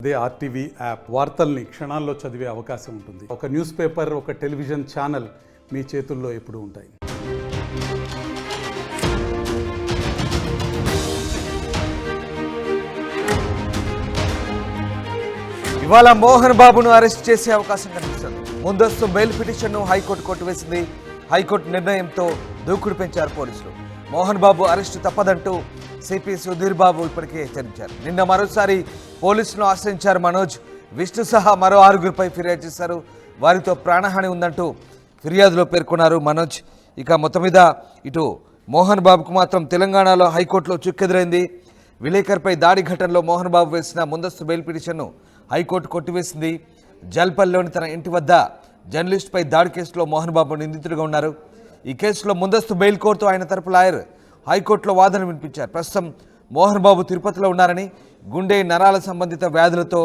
అదే RTV app వార్తల్ని క్షణాల్లో చదివే అవకాశం ఉంటుంది. ఒక న్యూస్ పేపర్, ఒక టెలివిజన్ ఛానల్ మీ చేతుల్లో ఎప్పుడూ ఉంటాయి. ఇవాళ మోహన్ బాబును అరెస్ట్ చేసే అవకాశం కనిపిస్తుంది. ముందస్తు బెయిల్ పిటిషన్ను హైకోర్టు కొట్టివేసింది. హైకోర్టు నిర్ణయంతో దూకుడు పెంచారు పోలీసులు. మోహన్ బాబు అరెస్టు తప్పదంటూ సిపి సుధీర్ బాబు ఇప్పటికే హెచ్చరించారు. నిన్న మరోసారి పోలీసులను ఆశ్రయించారు మనోజ్. విష్ణు సహా మరో 6గురిపై ఫిర్యాదు చేశారు. వారితో ప్రాణహాని ఉందంటూ ఫిర్యాదులో పేర్కొన్నారు మనోజ్. ఇక మొత్తం మీద ఇటు మోహన్ బాబుకు మాత్రం తెలంగాణలో హైకోర్టులో చుక్కెదురైంది. విలేకర్పై దాడి ఘటనలో మోహన్ బాబు వేసిన ముందస్తు బెయిల్ పిటిషన్ను హైకోర్టు కొట్టివేసింది. జల్పల్లిలోని తన ఇంటి వద్ద జర్నలిస్టుపై దాడి కేసులో మోహన్ బాబు నిందితుడిగా ఉన్నారు. ఈ కేసులో ముందస్తు బెయిల్ కోరుతూ ఆయన తరపు లాయర్ హైకోర్టులో వాదన వినిపించారు. ప్రస్తుతం మోహన్ బాబు తిరుపతిలో ఉన్నారని, గుండె నరాల సంబంధిత వ్యాధులతో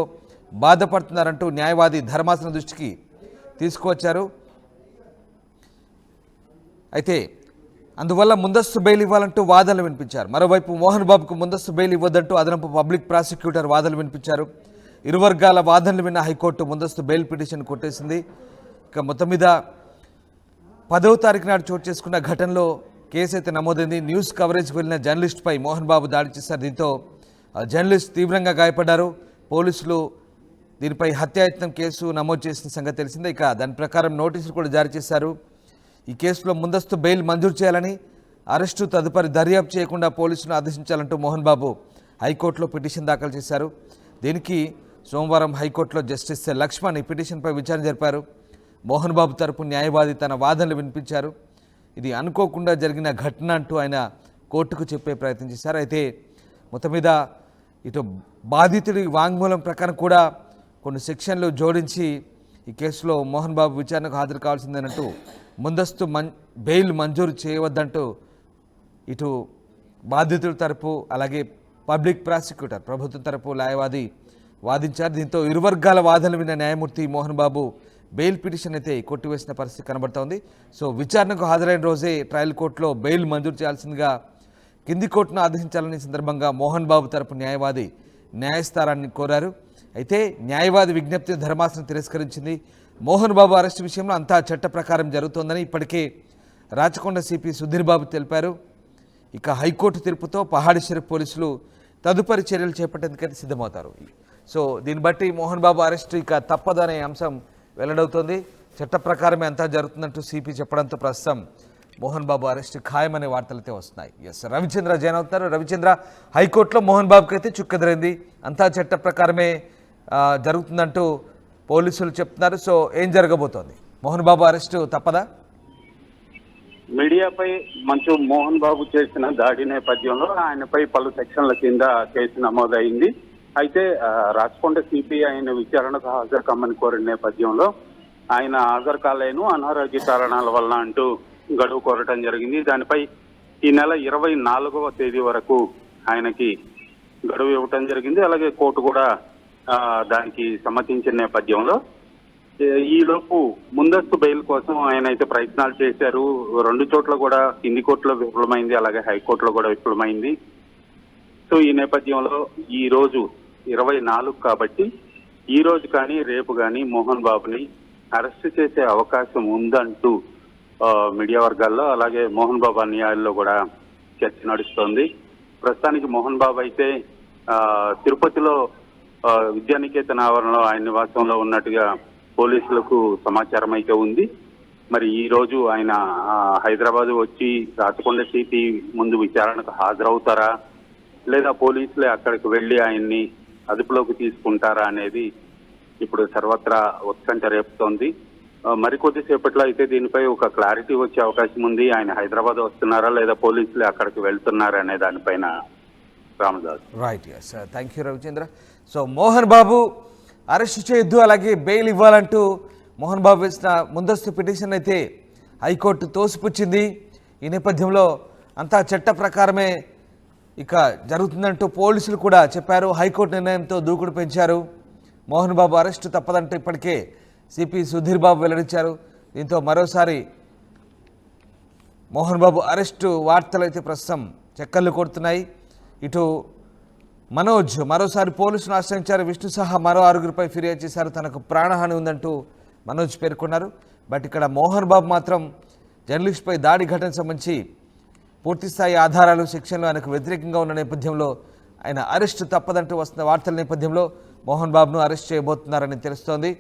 బాధపడుతున్నారంటూ న్యాయవాది ధర్మాసనం దృష్టికి తీసుకువచ్చారు. అయితే అందువల్ల ముందస్తు బెయిల్ ఇవ్వాలంటూ వాదనలు వినిపించారు. మరోవైపు మోహన్ బాబుకు ముందస్తు బెయిల్ ఇవ్వద్దంటూ అదనపు పబ్లిక్ ప్రాసిక్యూటర్ వాదనలు వినిపించారు. ఇరు వర్గాల వాదనలు విన్న హైకోర్టు ముందస్తు బెయిల్ పిటిషన్ కొట్టేసింది. ఇక మొత్తం మీద 10వ తారీఖు నాడు చోటు చేసుకున్న ఘటనలో కేసు అయితే నమోదైంది. న్యూస్ కవరేజ్కి వెళ్ళిన జర్నలిస్ట్పై మోహన్ బాబు దాడి చేశారు. దీంతో జర్నలిస్ట్ తీవ్రంగా గాయపడ్డారు. పోలీసులు దీనిపై హత్యాయత్నం కేసు నమోదు చేసిన సంగతి తెలిసిందే. ఇక దాని ప్రకారం నోటీసులు కూడా జారీ చేశారు. ఈ కేసులో ముందస్తు బెయిల్ మంజూరు చేయాలని, అరెస్టు తదుపరి దర్యాప్తు చేయకుండా పోలీసులను ఆదేశించాలంటూ మోహన్ బాబు హైకోర్టులో పిటిషన్ దాఖలు చేశారు. దీనికి సోమవారం హైకోర్టులో జస్టిస్ లక్ష్మణ్ ఈ పిటిషన్పై విచారణ జరిపారు. మోహన్ బాబు తరపు న్యాయవాది తన వాదనలు వినిపించారు. ఇది అనుకోకుండా జరిగిన ఘటన అంటూ ఆయన కోర్టుకు చెప్పే ప్రయత్నం చేశారు. అయితే మొత్తం మీద ఇటు బాధితుడి వాంగ్మూలం ప్రకారం కూడా కొన్ని సెక్షన్లు జోడించి ఈ కేసులో మోహన్ బాబు విచారణకు హాజరు కావాల్సిందేనంటూ ముందస్తు బెయిల్ మంజూరు చేయవద్దంటూ ఇటు బాధితుడి తరపు అలాగే పబ్లిక్ ప్రాసిక్యూటర్ ప్రభుత్వం తరపు న్యాయవాది వాదించారు. దీంతో ఇరు వర్గాల వాదనలు విన్న న్యాయమూర్తి మోహన్ బాబు బెయిల్ పిటిషన్ అయితే కొట్టివేసిన పరిస్థితి కనబడుతోంది. సో విచారణకు హాజరైన రోజే ట్రయల్ కోర్టులో బెయిల్ మంజూరు చేయాల్సిందిగా కింది కోర్టును ఆదేశించాలని సందర్భంగా మోహన్ బాబు తరపు న్యాయవాది న్యాయస్థానాన్ని కోరారు. అయితే న్యాయవాది విజ్ఞప్తిని ధర్మాసనం తిరస్కరించింది. మోహన్ బాబు అరెస్టు విషయంలో అంతా చట్ట ప్రకారం జరుగుతోందని ఇప్పటికే రాచకొండ సిపి సుధీర్ బాబు తెలిపారు. ఇక హైకోర్టు తీర్పుతో పహాడి షరీఫ్ పోలీసులు తదుపరి చర్యలు చేపట్టేందుకైతే సిద్ధమవుతారు. సో దీన్ని బట్టి మోహన్ బాబు అరెస్టు ఇక తప్పదనే అంశం వెల్లడవుతోంది. చట్ట ప్రకారమే అంతా జరుగుతుందంటూ సిపి చెప్పడంతో ప్రస్తుతం మోహన్ బాబు అరెస్టు ఖాయమనే వార్తలు అయితే వస్తున్నాయి. ఎస్, రవిచంద్ర జైన్ అవుతారు. రవిచంద్ర, హైకోర్టులో మోహన్ బాబుకి అయితే చుక్కెదురైంది. అంతా చట్ట ప్రకారమే జరుగుతుందంటూ పోలీసులు చెప్తున్నారు. సో ఏం జరగబోతోంది? మోహన్ బాబు అరెస్టు తప్పదా? మీడియాపై మోహన్ బాబు చేసిన దాడి నేపథ్యంలో ఆయనపై పలు సెక్షన్ల కింద కేసు నమోదైంది. అయితే రాచకొండ సిపి ఆయన విచారణకు హాజరు కమ్మని కోరిన నేపథ్యంలో ఆయన హాజరు కాలేను, అనారోగ్య కారణాల వల్ల అంటూ గడువు కోరటం జరిగింది. దానిపై ఈ నెల 24వ తేదీ వరకు ఆయనకి గడువు ఇవ్వటం జరిగింది. అలాగే కోర్టు కూడా దానికి సమ్మతించిన నేపథ్యంలో ఈలోపు ముందస్తు బెయిల్ కోసం ఆయన అయితే ప్రయత్నాలు చేశారు. 2 చోట్ల కూడా కింది కోర్టులో విఫలమైంది, అలాగే హైకోర్టులో కూడా విఫలమైంది. సో ఈ నేపథ్యంలో ఈ రోజు 24 కాబట్టి ఈ రోజు కానీ రేపు కానీ మోహన్ బాబుని అరెస్ట్ చేసే అవకాశం ఉందంటూ మీడియా వర్గాల్లో అలాగే మోహన్ బాబు అన్యాయాల్లో కూడా చర్చ నడుస్తోంది. ప్రస్తుతానికి మోహన్ బాబు అయితే తిరుపతిలో విద్యానికేతన ఆవరణలో ఆయన నివాసంలో ఉన్నట్టుగా పోలీసులకు సమాచారం అయితే ఉంది. మరి ఈ రోజు ఆయన హైదరాబాద్ వచ్చి రాచకొండ సిపి ముందు విచారణకు హాజరవుతారా, లేదా పోలీసులే అక్కడికి వెళ్లి ఆయన్ని అదుపులోకి తీసుకుంటారా అనేది ఇప్పుడు సర్వత్రా ఉత్కంఠ రేపుతోంది. మరికొద్దిసేపట్లో అయితే దీనిపై ఒక క్లారిటీ వచ్చే అవకాశం ఉంది. ఆయన హైదరాబాద్ వస్తున్నారా లేదా పోలీసులే అక్కడికి వెళ్తున్నారా అనే దానిపైన. Ramadas. Right, yes, thank you Ravichandra. So Mohan Babu arrest చేయొద్దు, అలాగే బెయిల్ ఇవ్వాలంటూ మోహన్ బాబు వేసిన ముందస్తు పిటిషన్ అయితే హైకోర్టు తోసిపుచ్చింది. ఈ నేపథ్యంలో అంతా చట్ట ప్రకారమే ఇక జరుగుతుందంటూ పోలీసులు కూడా చెప్పారు. హైకోర్టు నిర్ణయంతో దూకుడు పెంచారు. మోహన్ బాబు అరెస్టు తప్పదంటూ ఇప్పటికే సిపి సుధీర్ బాబు వెల్లడించారు. దీంతో మరోసారి మోహన్ బాబు అరెస్టు వార్తలు అయితే ప్రస్తుతం చక్కర్లు కొడుతున్నాయి. ఇటు మనోజ్ మరోసారి పోలీసులను ఆశ్రయించారు. విష్ణు సహా మరో 6గురిపై ఫిర్యాదు చేశారు. తనకు ప్రాణహాని ఉందంటూ మనోజ్ పేర్కొన్నారు. బట్ ఇక్కడ మోహన్ బాబు మాత్రం జర్నలిస్ట్పై దాడి ఘటన సంబంధించి పూర్తిస్థాయి ఆధారాలు సెక్షన్లు ఆయనకు వ్యతిరేకంగా ఉన్న నేపథ్యంలో ఆయన అరెస్టు తప్పదంటూ వస్తున్న వార్తల నేపథ్యంలో మోహన్ బాబును అరెస్ట్ చేయబోతున్నారని తెలుస్తోంది.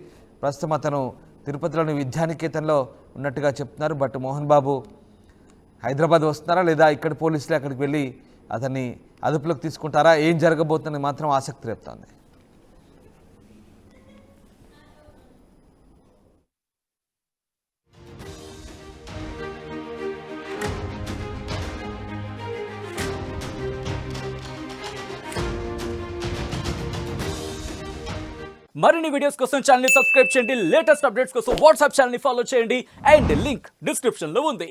ప్రస్తుతం అతను తిరుపతిలోని విద్యానికేతన్లో ఉన్నట్టుగా చెప్తున్నారు. బట్ మోహన్ బాబు హైదరాబాద్ వస్తున్నారా లేదా ఇక్కడ పోలీసులు అక్కడికి వెళ్ళి అతన్ని అదుపులోకి తీసుకుంటారా, ఏం జరగబోతుందని మాత్రం ఆసక్తి రేపుతోంది. మరిన్ని వీడియోస్ కోసం ఛానల్ ని సబ్స్క్రైబ్ చేయండి. లేటెస్ట్ అప్డేట్స్ కోసం వాట్సాప్ ఛానల్ ని ఫాలో చేయండి. అండ్ లింక్ డిస్క్రిప్షన్ లో ఉంది.